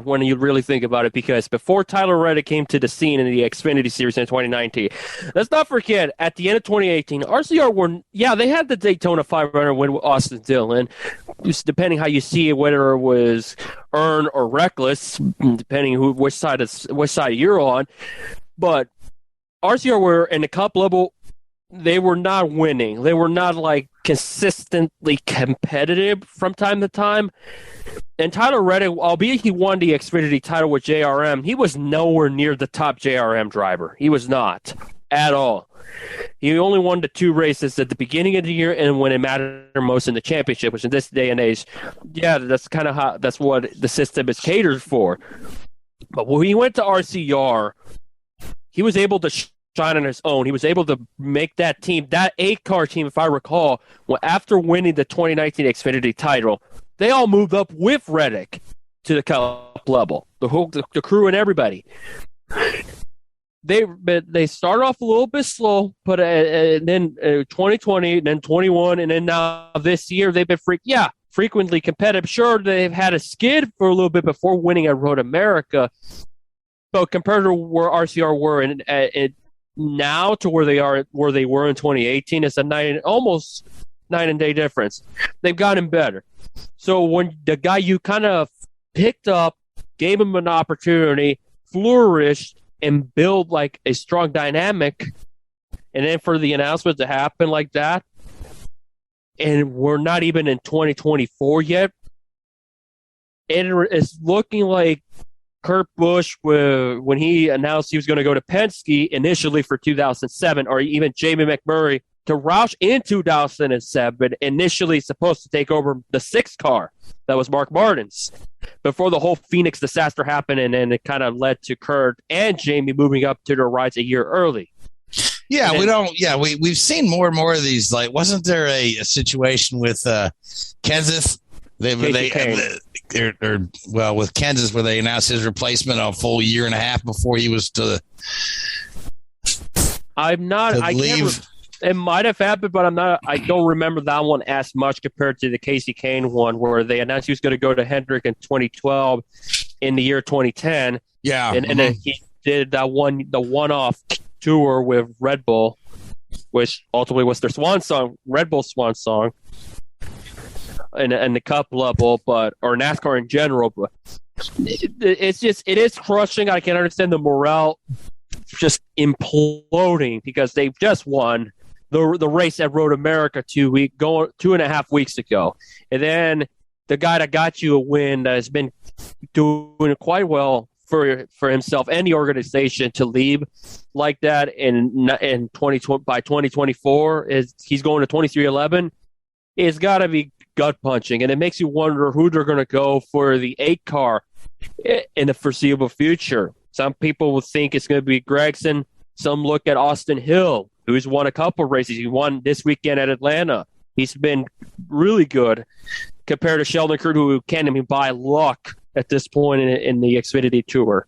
when you really think about it, because before Tyler Reddick came to the scene in the Xfinity Series in 2019, let's not forget, at the end of 2018, RCR they had the Daytona 500 win with Austin Dillon, depending how you see it, whether it was earned or reckless, depending which side you're on. But RCR were in the Cup level. They were not winning. They were not like consistently competitive from time to time. And Tyler Reddick, albeit he won the Xfinity title with JRM, he was nowhere near the top JRM driver. He was not at all. He only won the 2 races at the beginning of the year and when it mattered most in the championship, which in this day and age, that's kind of that's what the system is catered for. But when he went to RCR, he was able to shine on his own. He was able to make that team, that 8-car team, if I recall, after winning the 2019 Xfinity title, they all moved up with Reddick to the Cup level, the crew and everybody. They started off a little bit slow, but then 2020, then 21, and then now this year they've been frequently competitive. Sure, they've had a skid for a little bit before winning at Road America, but compared to where RCR were in now to where they were in 2018, it's almost night and day difference. They've gotten better. So when the guy you kind of picked up, gave him an opportunity, flourished, and build like a strong dynamic, and then for the announcement to happen like that, and we're not even in 2024 yet, it is looking like Kurt Busch, when he announced he was going to go to Penske initially for 2007, or even Jamie McMurray to Roush in 2007, initially supposed to take over the 6 car that was Mark Martin's, before the whole Phoenix disaster happened, and then it kind of led to Kurt and Jamie moving up to their rides a year early. Yeah, we've seen more and more of these. Like, wasn't there a situation with Kenseth? With Kansas, where they announced his replacement a full year and a half before he was to leave. It might have happened, but I don't remember that one as much compared to the Casey Kane one, where they announced he was going to go to Hendrick in 2012 in the year 2010. Yeah. And then he did the one-off tour with Red Bull, which ultimately was their swan song, Red Bull's swan song, and the Cup level, or NASCAR in general. But it is crushing. I can understand the morale just imploding because they've just won the race at Road America 2.5 weeks ago. And then the guy that got you a win that has been doing quite well for himself and the organization to leave like that in 2020 by 2024 he's going to 2311. It's got to be gut punching, and it makes you wonder who they're going to go for the 8 car in the foreseeable future. Some people will think it's going to be Gragson. Some look at Austin Hill, who's won a couple races. He won this weekend at Atlanta. He's been really good compared to Sheldon Creed, who can't even buy luck at this point in the Xfinity Tour.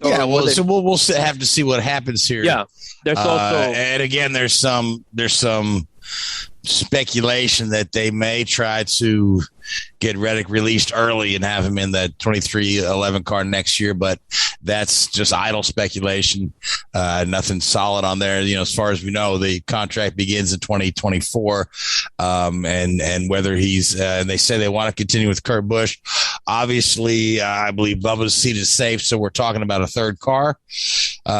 Yeah, we'll have to see what happens here. Yeah, there's also, and again, there's some speculation that they may try to get Reddick released early and have him in the 23-11 car next year, but that's just idle speculation. Nothing solid on there. As far as we know, the contract begins in 2024, and whether he's and they say they want to continue with Kurt Busch. Obviously, I believe Bubba's seat is safe, so we're talking about a third car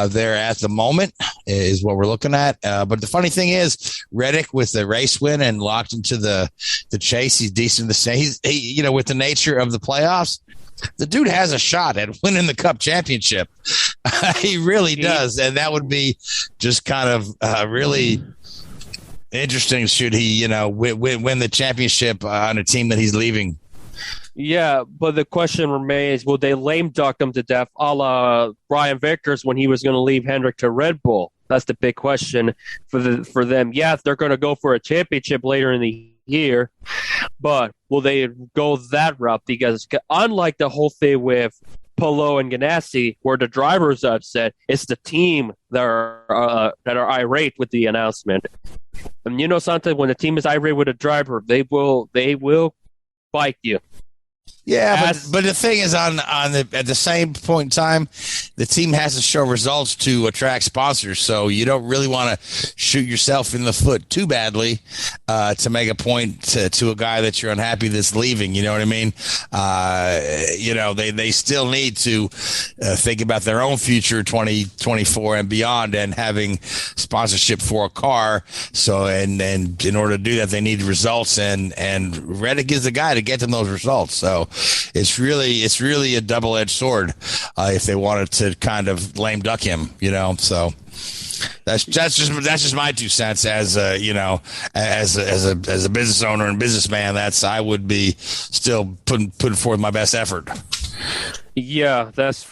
there at the moment is what we're looking at. But the funny thing is, Reddick with the race win and locked into the chase, he's decent to say. He with the nature of the playoffs, the dude has a shot at winning the Cup championship. He really does, and that would be just kind of really interesting. Should he, win the championship on a team that he's leaving? Yeah, but the question remains: will they lame duck him to death, a la Brian Vickers when he was going to leave Hendrick to Red Bull? That's the big question for them. Yeah, they're going to go for a championship later in the year, but will they go that route? Because unlike the whole thing with Palou and Ganassi, where the driver's upset, it's the team that are irate with the announcement. And something, when the team is irate with a driver, they will fight you. Yeah, but the thing is, at the same point in time, the team has to show results to attract sponsors. So you don't really want to shoot yourself in the foot too badly to make a point to a guy that you're unhappy that's leaving. You know what I mean? They still need to think about their own future, 2024 and beyond, and having sponsorship for a car. So and in order to do that, they need results, and Reddick is the guy to get them those results. So it's really a double-edged sword if they wanted to kind of lame duck him, So that's just my 2 cents as a business owner and businessman. I would be still putting forth my best effort. Yeah, that's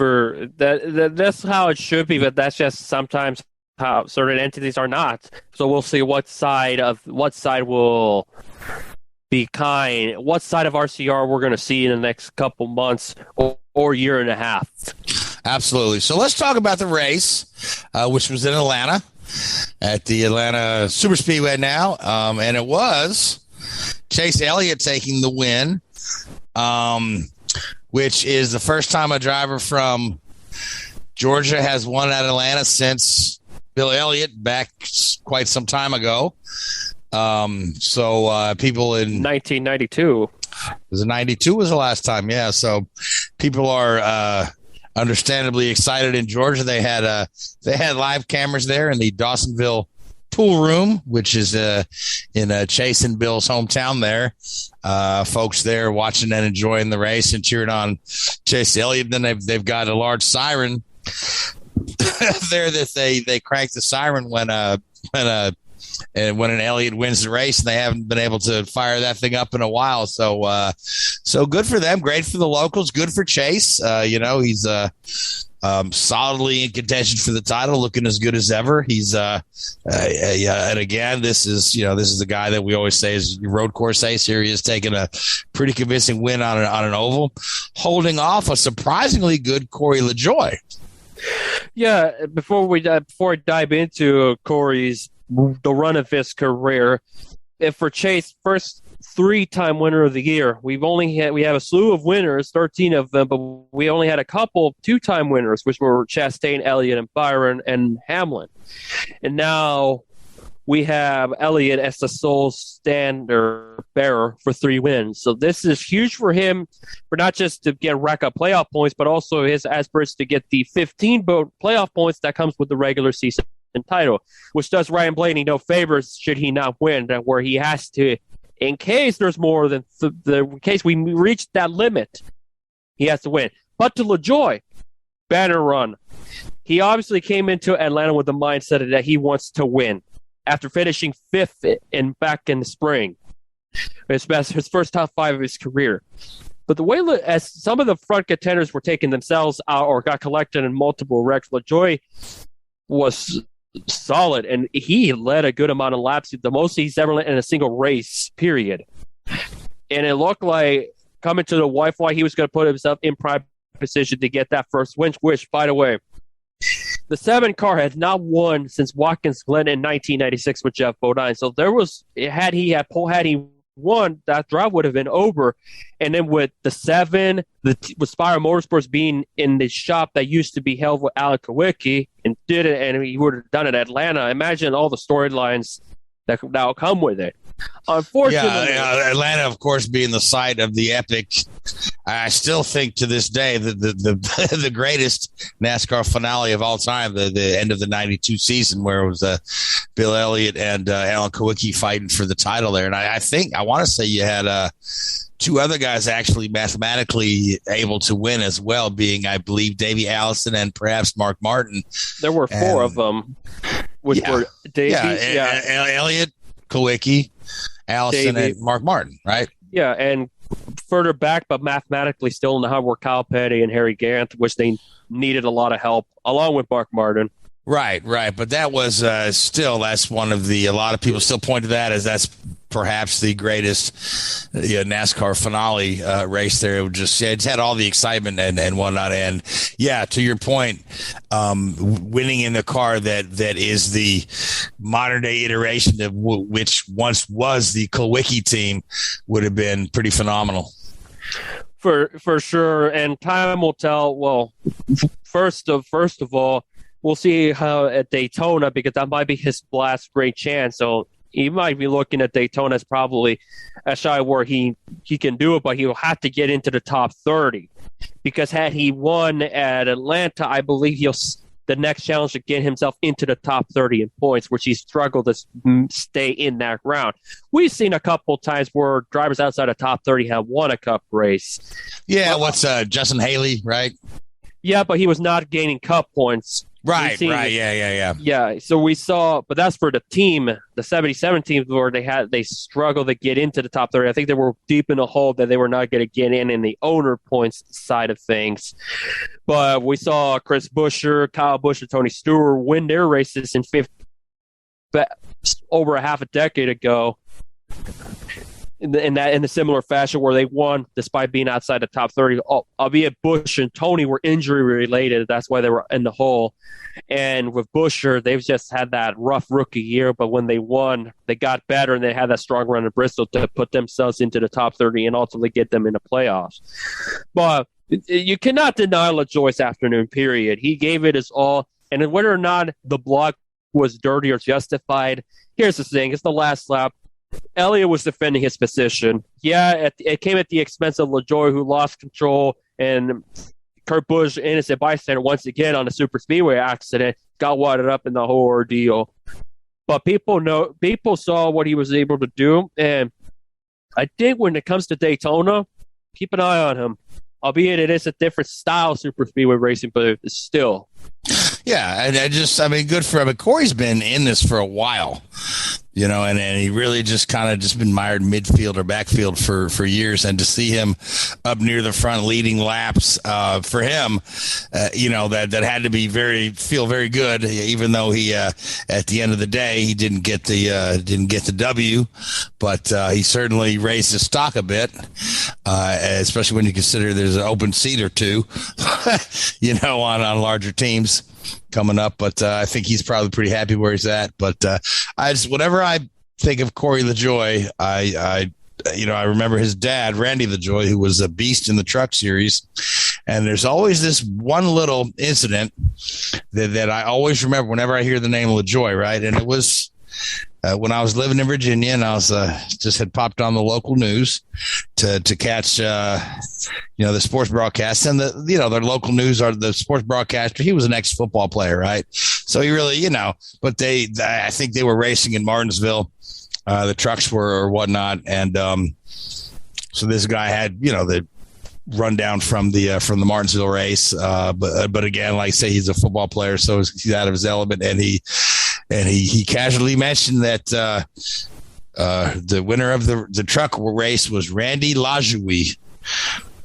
how it should be, but that's just sometimes how certain entities are not. So we'll see what side will be kind. What side of RCR we're going to see in the next couple months or year and a half. Absolutely. So let's talk about the race, which was in Atlanta at the Atlanta Superspeedway now. And it was Chase Elliott taking the win, which is the first time a driver from Georgia has won at Atlanta since Bill Elliott back quite some time ago. So people in 1992, was it 92 was the last time? Yeah. So people are understandably excited in Georgia. They had live cameras there in the Dawsonville pool room, which is in Chase and Bill's hometown there. Folks there watching and enjoying the race and cheering on Chase Elliott. Then they've got a large siren there that they crank the siren when an Elliott wins the race, and they haven't been able to fire that thing up in a while. So good for them. Great for the locals. Good for Chase. He's solidly in contention for the title, looking as good as ever. He's and again, this is the guy that we always say is your road course ace. Here he is taking a pretty convincing win on an oval, holding off a surprisingly good Corey LaJoie. Yeah, before I dive into Corey's the run of his career, if for Chase, first 3-time winner of the year, we have a slew of winners, 13 of them, but we only had a couple of 2-time winners, which were Chastain, Elliott, and Byron and Hamlin. And now we have Elliott as the sole standard bearer for 3 wins. So this is huge for him, for not just to rack up playoff points, but also his aspirations to get the 15 playoff points that comes with the regular season title, which does Ryan Blaney no favors should he not win, where he has to, in case there's more than in case we reach that limit, he has to win. But to LaJoie, banner run. He obviously came into Atlanta with the mindset that he wants to win after finishing 5th back in the spring. His first top 5 of his career. But the way as some of the front contenders were taking themselves out or got collected in multiple wrecks, LaJoie was solid, and he led a good amount of laps, the most he's ever led in a single race, period. And it looked like coming to the Wi-Fi, he was going to put himself in prime position to get that first win, which, by the way, The 7 car had not won since Watkins Glen in 1996 with Jeff Bodine. So had he won, that drive would have been over. And then with the 7, with Spire Motorsports being in the shop that used to be held with Alex Kawicki and did it, and he would have done it at Atlanta. Imagine all the storylines that will come with it. Unfortunately, Atlanta, of course, being the site of the epic. I still think to this day that the greatest NASCAR finale of all time, the end of the '92 season, where it was Bill Elliott and Alan Kawicki fighting for the title there, and I want to say you had 2 other guys actually mathematically able to win as well, being, I believe, Davey Allison and perhaps Mark Martin. There were 4 of them, which were Davey, Elliott, Kawicki, Allison, and Mark Martin, right? Yeah, and further back, but mathematically still in the hunt were Kyle Petty and Harry Gant, which they needed a lot of help, along with Mark Martin. Right. But that was that's one of a lot of people still point to that as that's perhaps the greatest NASCAR finale race there. It's had all the excitement and whatnot. And yeah, to your point, winning in the car that is the modern day iteration of which once was the Kawicki team would have been pretty phenomenal. For sure. And time will tell. Well, first of all, we'll see how at Daytona, because that might be his last great chance. So he might be looking at Daytona as probably a shy where he can do it, but he'll have to get into the top 30. Because had he won at Atlanta, I believe the next challenge to get himself into the top 30 in points, which he struggled to stay in that round. We've seen a couple times where drivers outside of top 30 have won a Cup race. Yeah, Justin Haley, right? Yeah, but he was not gaining Cup points. Right. Yeah. Yeah, so we saw, but that's for the team, the 77 teams where they struggled to get into the top 30. I think they were deep in a hole that they were not going to get in the owner points side of things. But we saw Chris Buescher, Kyle Busch, and Tony Stewart win their races in over a half a decade ago. In a similar fashion where they won despite being outside the top 30, albeit Busch and Tony were injury related. That's why they were in the hole. And with Buescher, they've just had that rough rookie year, but when they won, they got better and they had that strong run in Bristol to put themselves into the top 30 and ultimately get them in the playoffs. But you cannot deny LaJoie's afternoon period. He gave it his all, and whether or not the block was dirty or justified, here's the thing: it's the last lap. Elliott was defending his position. Yeah, it came at the expense of LaJoie, who lost control, and Kurt Busch, innocent bystander, once again on a super speedway accident, got wadded up in the whole ordeal. But people saw what he was able to do, and I think when it comes to Daytona, keep an eye on him. Albeit it is a different style super speedway racing, but it's still. Yeah, and good for him. But Corey's been in this for a while, and he really just been mired midfield or backfield for years. And to see him up near the front leading laps for him, that had to feel very good. Even though he at the end of the day he didn't get the W, but he certainly raised his stock a bit, especially when you consider there's an open seat or two, on larger teams coming up. But I think he's probably pretty happy where he's at. But whenever I think of Corey LaJoie, I remember his dad, Randy LaJoie, who was a beast in the truck series. And there's always this one little incident that I always remember whenever I hear the name LaJoie, right? And it was when I was living in Virginia, and I was just had popped on the local news to catch the sports broadcast, and their local news are the sports broadcaster. He was an ex-football player, right? So he really, but I think they were racing in Martinsville. The trucks were or whatnot, and so this guy had the rundown from the Martinsville race, but again, like I say, he's a football player, so he's out of his element, and he casually mentioned that the winner of the truck race was Randy LaJoie.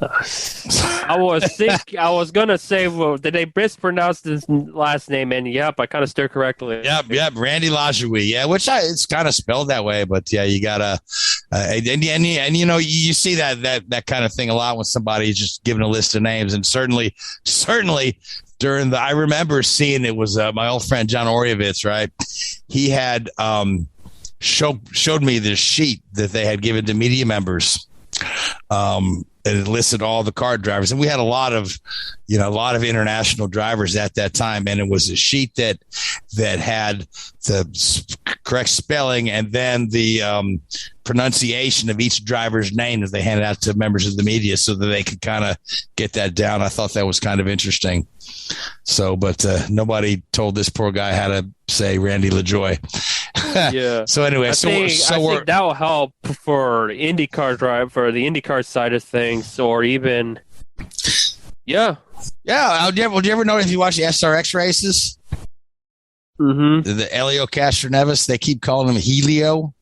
I was gonna say, well, did they mispronounce his last name? And yep, I kind of stood correctly. Yep, Randy LaJoie. Yeah, it's kind of spelled that way, but yeah, you gotta and you see that kind of thing a lot when somebody's just giving a list of names, and certainly I remember seeing it was my old friend John Orievitz, right? He had showed me this sheet that they had given to media members. It listed all the kart drivers, and we had a lot of international drivers at that time. And it was a sheet that had the correct spelling and then the pronunciation of each driver's name as they handed out to members of the media, so that they could kind of get that down. I thought that was kind of interesting. So, but nobody told this poor guy how to say Randy LaJoie. Yeah. So anyway, I think that will help for IndyCar for the IndyCar side of things, or even, yeah. Would you ever know if you watch the SRX races? Mm-hmm. The Helio Castroneves, they keep calling him Helio.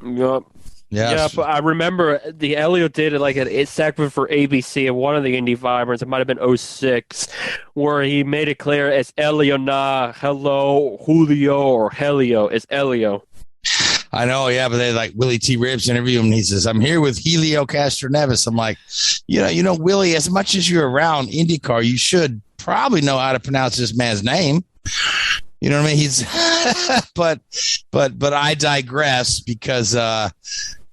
Yep. Yeah, but I remember the Helio did a segment for ABC of one of the Indy Vibrants. It might have been 06, where he made it clear it's Helio, not hello, Julio, or Helio. It's Helio. I know, yeah, but they like Willie T. Ribbs interview him, and he says, "I'm here with Helio Castroneves." I'm like, Willie, as much as you're around IndyCar, you should probably know how to pronounce this man's name. You know what I mean? He's, but I digress, because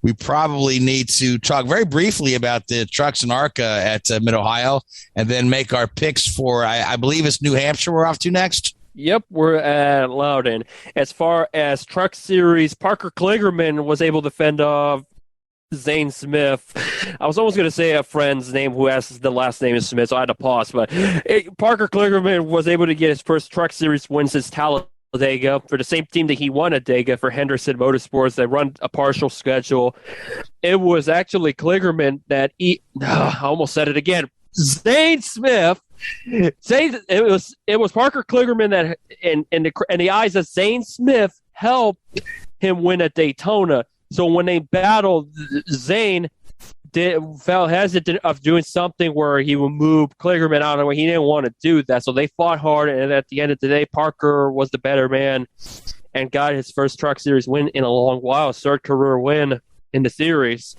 we probably need to talk very briefly about the trucks and ARCA at Mid-Ohio, and then make our picks for, I believe it's New Hampshire we're off to next. Yep, we're at Youden. As far as Truck Series, Parker Kligerman was able to fend off Zane Smith. I was almost going to say a friend's name who has the last name is Smith, so I had to pause. But Parker Kligerman was able to get his first Truck Series win since Talladega for the same team that he won at Dega, for Henderson Motorsports. They run a partial schedule. It was actually Kligerman that I almost said it again. Zane Smith. It was Parker Kligerman that in the eyes of Zane Smith helped him win at Daytona. So when they battled, Zane felt hesitant of doing something where he would move Kligerman out of the way. He didn't want to do that. So they fought hard, and at the end of the day, Parker was the better man and got his first Truck Series win in a long while, third career win in the series.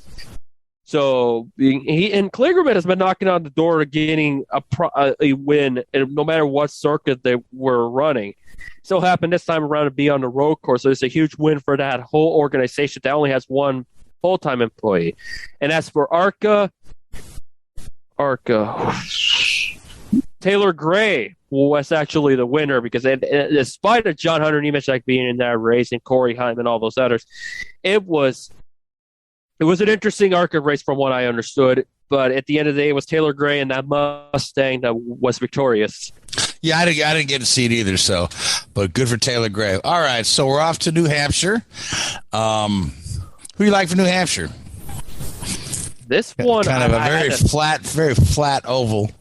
So Kligerman has been knocking on the door of getting a win, no matter what circuit they were running. So happened this time around to be on the road course. So it's a huge win for that whole organization that only has one full-time employee. And as for ARCA, Taylor Gray was actually the winner, because despite of John Hunter Nemechek being in that race and Corey Heim and all those others, it was an interesting ARCA race from what I understood. But at the end of the day, it was Taylor Gray and that Mustang that was victorious. Yeah, I didn't get to see it either, but good for Taylor Gray. All right, so we're off to New Hampshire. Who do you like for New Hampshire? This one, kind of a very flat oval.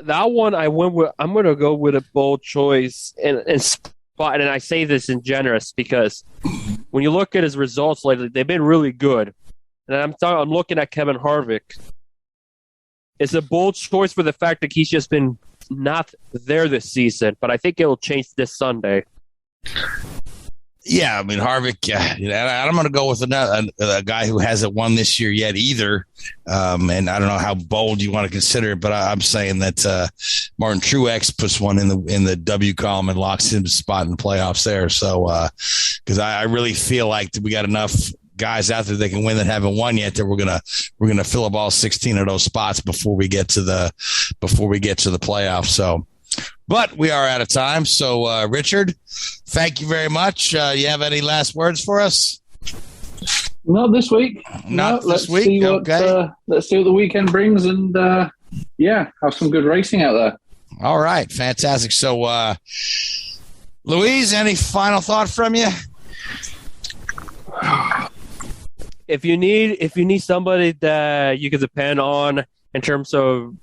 That one I went with. I'm going to go with a bold choice and spot. And I say this in generous because when you look at his results lately, they've been really good. And I'm looking at Kevin Harvick. It's a bold choice for the fact that he's just been not there this season, but I think it'll change this Sunday. Yeah, I mean, Harvick, I'm going to go with a guy who hasn't won this year yet either. And I don't know how bold you want to consider it, but I'm saying that Martin Truex puts one in the W column and locks him a spot in the playoffs there. So, because I really feel like we got enough guys out there that can win that haven't won yet that we're gonna fill up all 16 of those spots before we get to the playoffs. So, but we are out of time. So, Richard, thank you very much. You have any last words for us? Not this week. This week. Okay. Let's see what the weekend brings, and have some good racing out there. All right, fantastic. So, Louise, any final thought from you? If you need somebody that you can depend on in terms of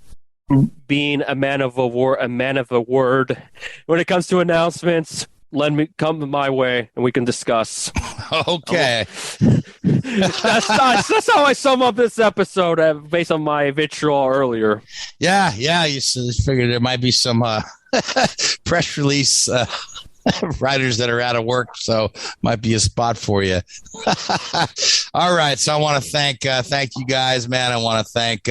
being a man of a word, when it comes to announcements, come my way and we can discuss. Okay. That's how I sum up this episode based on my vitriol earlier. Yeah. You figured there might be some press release riders that are out of work, so might be a spot for you. All right, so I want to thank you guys, man. I want to thank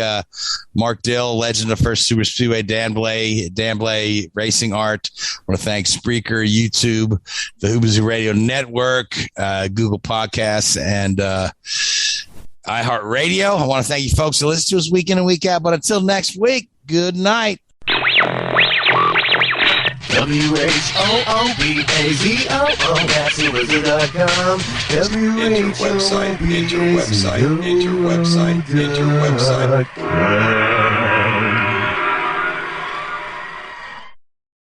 Mark Dill, legend of First Super Speedway, Dan Blay Racing Art. I want to thank Spreaker, YouTube, the Hoobazoo Radio Network, Google Podcasts, and iHeartRadio. I want to thank you folks who listen to us week in and week out. But until next week, good night. WHOOBAZOO, that's Hoobazoo.com. Enter website, enter website, enter website, enter website.